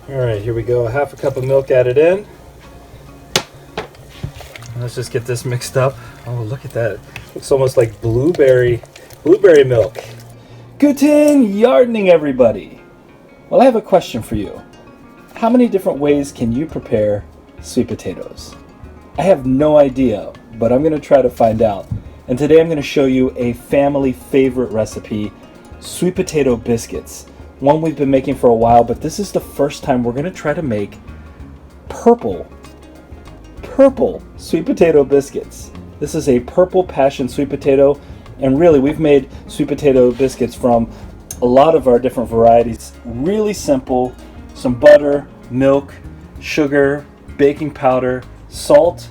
All right, here we go. Half a cup of milk added in. Let's just get this mixed up. Oh, look at that. Looks almost like blueberry milk. Guten gardening, everybody. Well, I have a question for you. How many different ways can you prepare sweet potatoes? I have no idea, but I'm going to try to find out. And today I'm going to show you a family favorite recipe, sweet potato biscuits. One we've been making for a while, but this is the first time we're going to try to make purple sweet potato biscuits. This is a purple passion sweet potato, and really we've made sweet potato biscuits from a lot of our different varieties. Really simple, some butter, milk, sugar, baking powder, salt,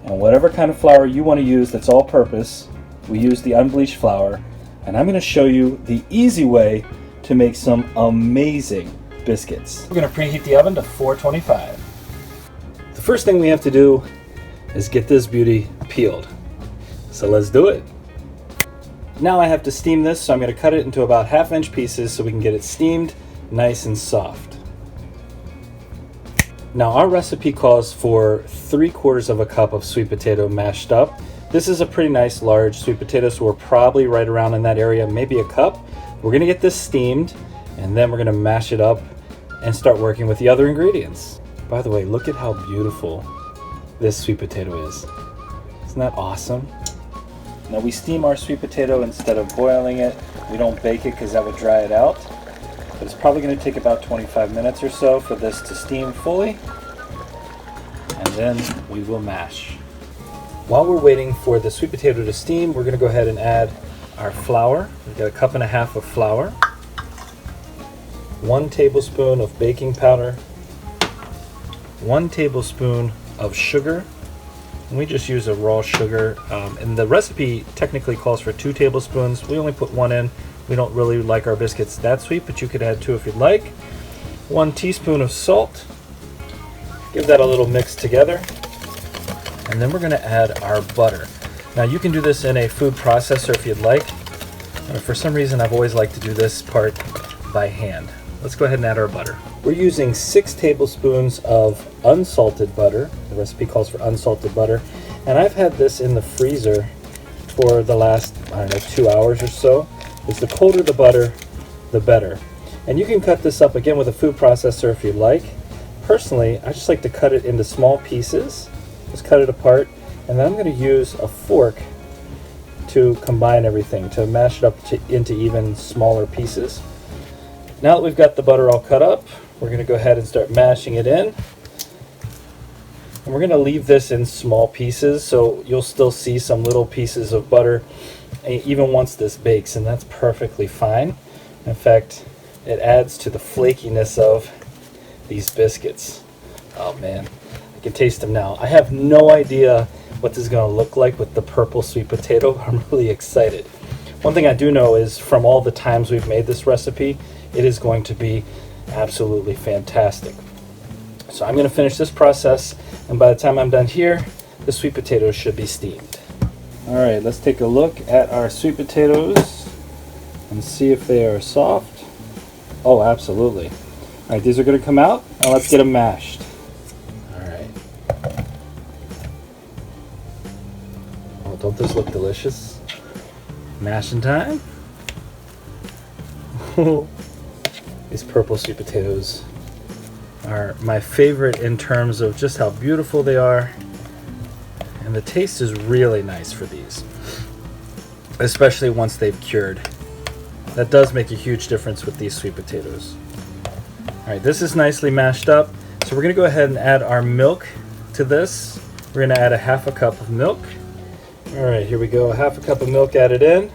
and whatever kind of flour you want to use that's all purpose. We use the unbleached flour, and I'm going to show you the easy way to make some amazing biscuits. We're going to preheat the oven to 425. The first thing we have to do is get this beauty peeled. So let's do it. Now I have to steam this, so I'm going to cut it into about 1/2-inch pieces so we can get it steamed nice and soft. Now our recipe calls for 3/4 of a cup of sweet potato mashed up. This is a pretty nice large sweet potato, so we're probably right around in that area, maybe a cup. We're going to get this steamed, and then we're going to mash it up and start working with the other ingredients. By the way, look at how beautiful this sweet potato is. Isn't that awesome? Now we steam our sweet potato instead of boiling it. We don't bake it because that would dry it out. But it's probably going to take about 25 minutes or so for this to steam fully. And then we will mash. While we're waiting for the sweet potato to steam, we're going to go ahead and add our flour. We've got 1.5 cups of flour, 1 tablespoon of baking powder, 1 tablespoon of sugar. And we just use a raw sugar, and the recipe technically calls for 2 tablespoons. We only put 1 in. We don't really like our biscuits that sweet, but you could add 2 if you'd like. 1 teaspoon of salt. Give that a little mix together. And then we're going to add our butter. Now you can do this in a food processor if you'd like. For some reason I've always liked to do this part by hand. Let's go ahead and add our butter. We're using 6 tablespoons of unsalted butter. The recipe calls for unsalted butter. And I've had this in the freezer for the last, 2 hours or so. Because the colder the butter, the better. And you can cut this up again with a food processor if you like. Personally, I just like to cut it into small pieces. Just cut it apart. And then I'm going to use a fork to combine everything, to mash it up into even smaller pieces. Now that we've got the butter all cut up, we're going to go ahead and start mashing it in. And we're going to leave this in small pieces, so you'll still see some little pieces of butter even once this bakes, and that's perfectly fine. In fact, it adds to the flakiness of these biscuits. Oh man, I can taste them now. I have no idea what this is going to look like with the purple sweet potato. I'm really excited. One thing I do know is from all the times we've made this recipe, it is going to be absolutely fantastic. So I'm going to finish this process, and by the time I'm done here, the sweet potatoes should be steamed. All right, let's take a look at our sweet potatoes and see if they are soft. Oh, absolutely. All right, these are going to come out, and let's get them mashed. All right. Oh, don't those look delicious? Mashing time. These purple sweet potatoes are my favorite in terms of just how beautiful they are, and the taste is really nice for these, especially once they've cured. That does make a huge difference with these sweet potatoes. All right, this is nicely mashed up, so we're going to go ahead and add our milk to this. We're going to add 1/2 cup of milk. All right, here we go. 1/2 cup of milk added in.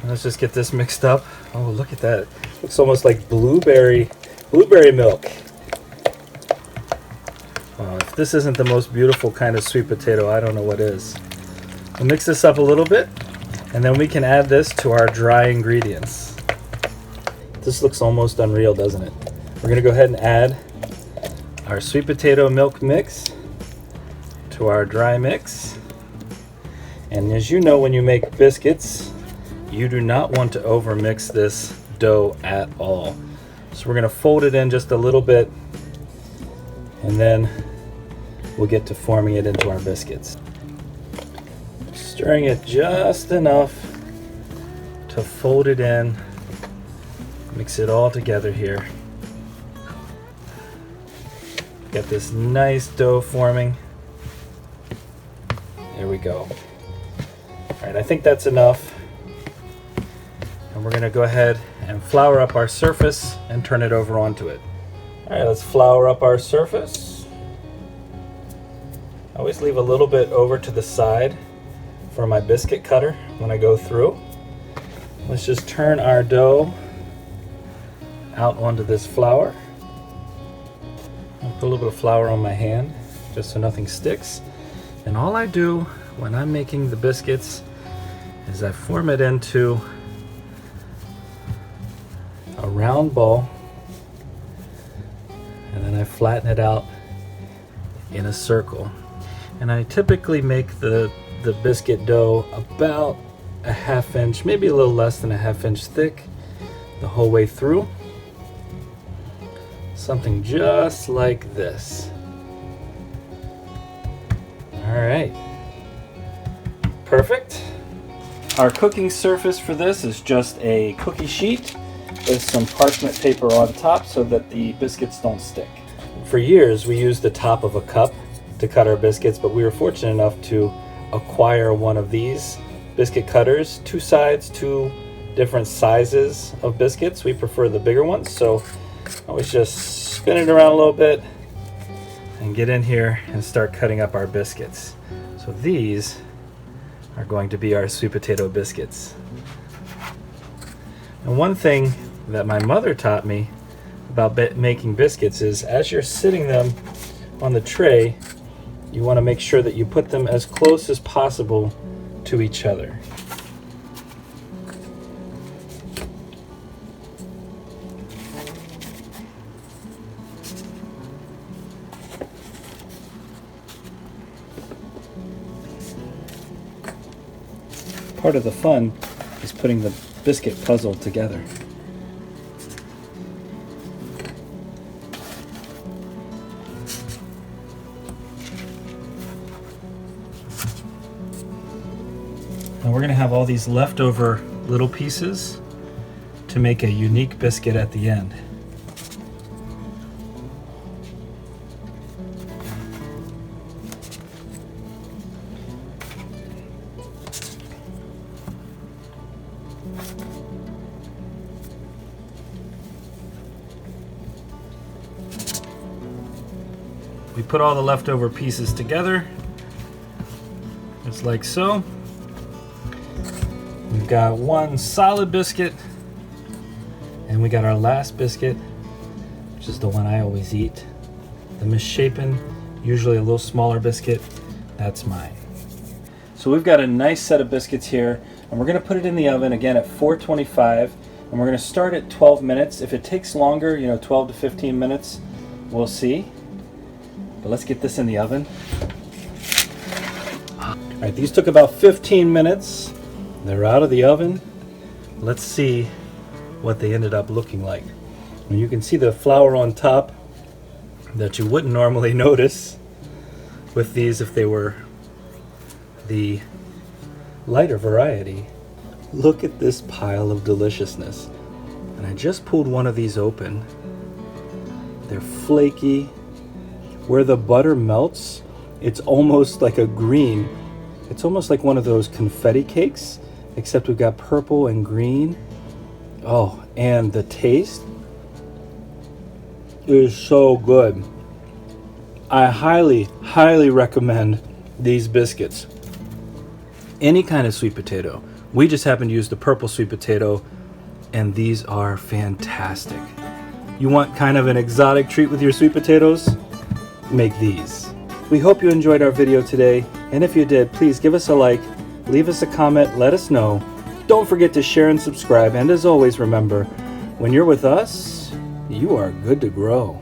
Let's just get this mixed up. Oh, look at that. Looks almost like blueberry milk. Wow, if this isn't the most beautiful kind of sweet potato, I don't know what is. We'll mix this up a little bit, and then we can add this to our dry ingredients. This looks almost unreal, doesn't it? We're going to go ahead and add our sweet potato milk mix to our dry mix. And as you know, when you make biscuits, you do not want to over mix this dough at all. So we're going to fold it in just a little bit, and then we'll get to forming it into our biscuits. Stirring it just enough to fold it in, mix it all together here. Get this nice dough forming. There we go. All right, I think that's enough. And we're gonna go ahead and flour up our surface and turn it over onto it. All right, let's flour up our surface. I always leave a little bit over to the side for my biscuit cutter when I go through. Let's just turn our dough out onto this flour. I'll put a little bit of flour on my hand just so nothing sticks. And all I do when I'm making the biscuits is I form it into a round ball, and then I flatten it out in a circle. And I typically make the biscuit dough about a ½ inch, maybe a little less than a ½ inch thick the whole way through. Something just like this. All right, perfect. Our cooking surface for this is just a cookie sheet with some parchment paper on top so that the biscuits don't stick. For years we used the top of a cup to cut our biscuits, but we were fortunate enough to acquire one of these biscuit cutters, two sides, two different sizes of biscuits. We prefer the bigger ones, so I always just spin it around a little bit and get in here and start cutting up our biscuits. So these are going to be our sweet potato biscuits. And one thing that my mother taught me about making biscuits is as you're sitting them on the tray, you want to make sure that you put them as close as possible to each other. Part of the fun is putting the biscuit puzzle together. And we're going to have all these leftover little pieces to make a unique biscuit at the end. We put all the leftover pieces together, just like so. We've got one solid biscuit, and we got our last biscuit, which is the one I always eat. The misshapen, usually a little smaller biscuit, that's mine. So we've got a nice set of biscuits here, and we're gonna put it in the oven again at 425, and we're gonna start at 12 minutes. If it takes longer, 12 to 15 minutes, we'll see. But let's get this in the oven. All right, these took about 15 minutes. They're out of the oven. Let's see what they ended up looking like. And you can see the flour on top that you wouldn't normally notice with these if they were the lighter variety. Look at this pile of deliciousness. And I just pulled one of these open. They're flaky. Where the butter melts, it's almost like a green. It's almost like one of those confetti cakes, except we've got purple and green. Oh, and the taste is so good. I highly, highly recommend these biscuits. Any kind of sweet potato. We just happen to use the purple sweet potato, and these are fantastic. You want kind of an exotic treat with your sweet potatoes? Make these. We hope you enjoyed our video today, and if you did, please give us a like, leave us a comment, let us know. Don't forget to share and subscribe, and as always, remember, when you're with us, you are good to grow.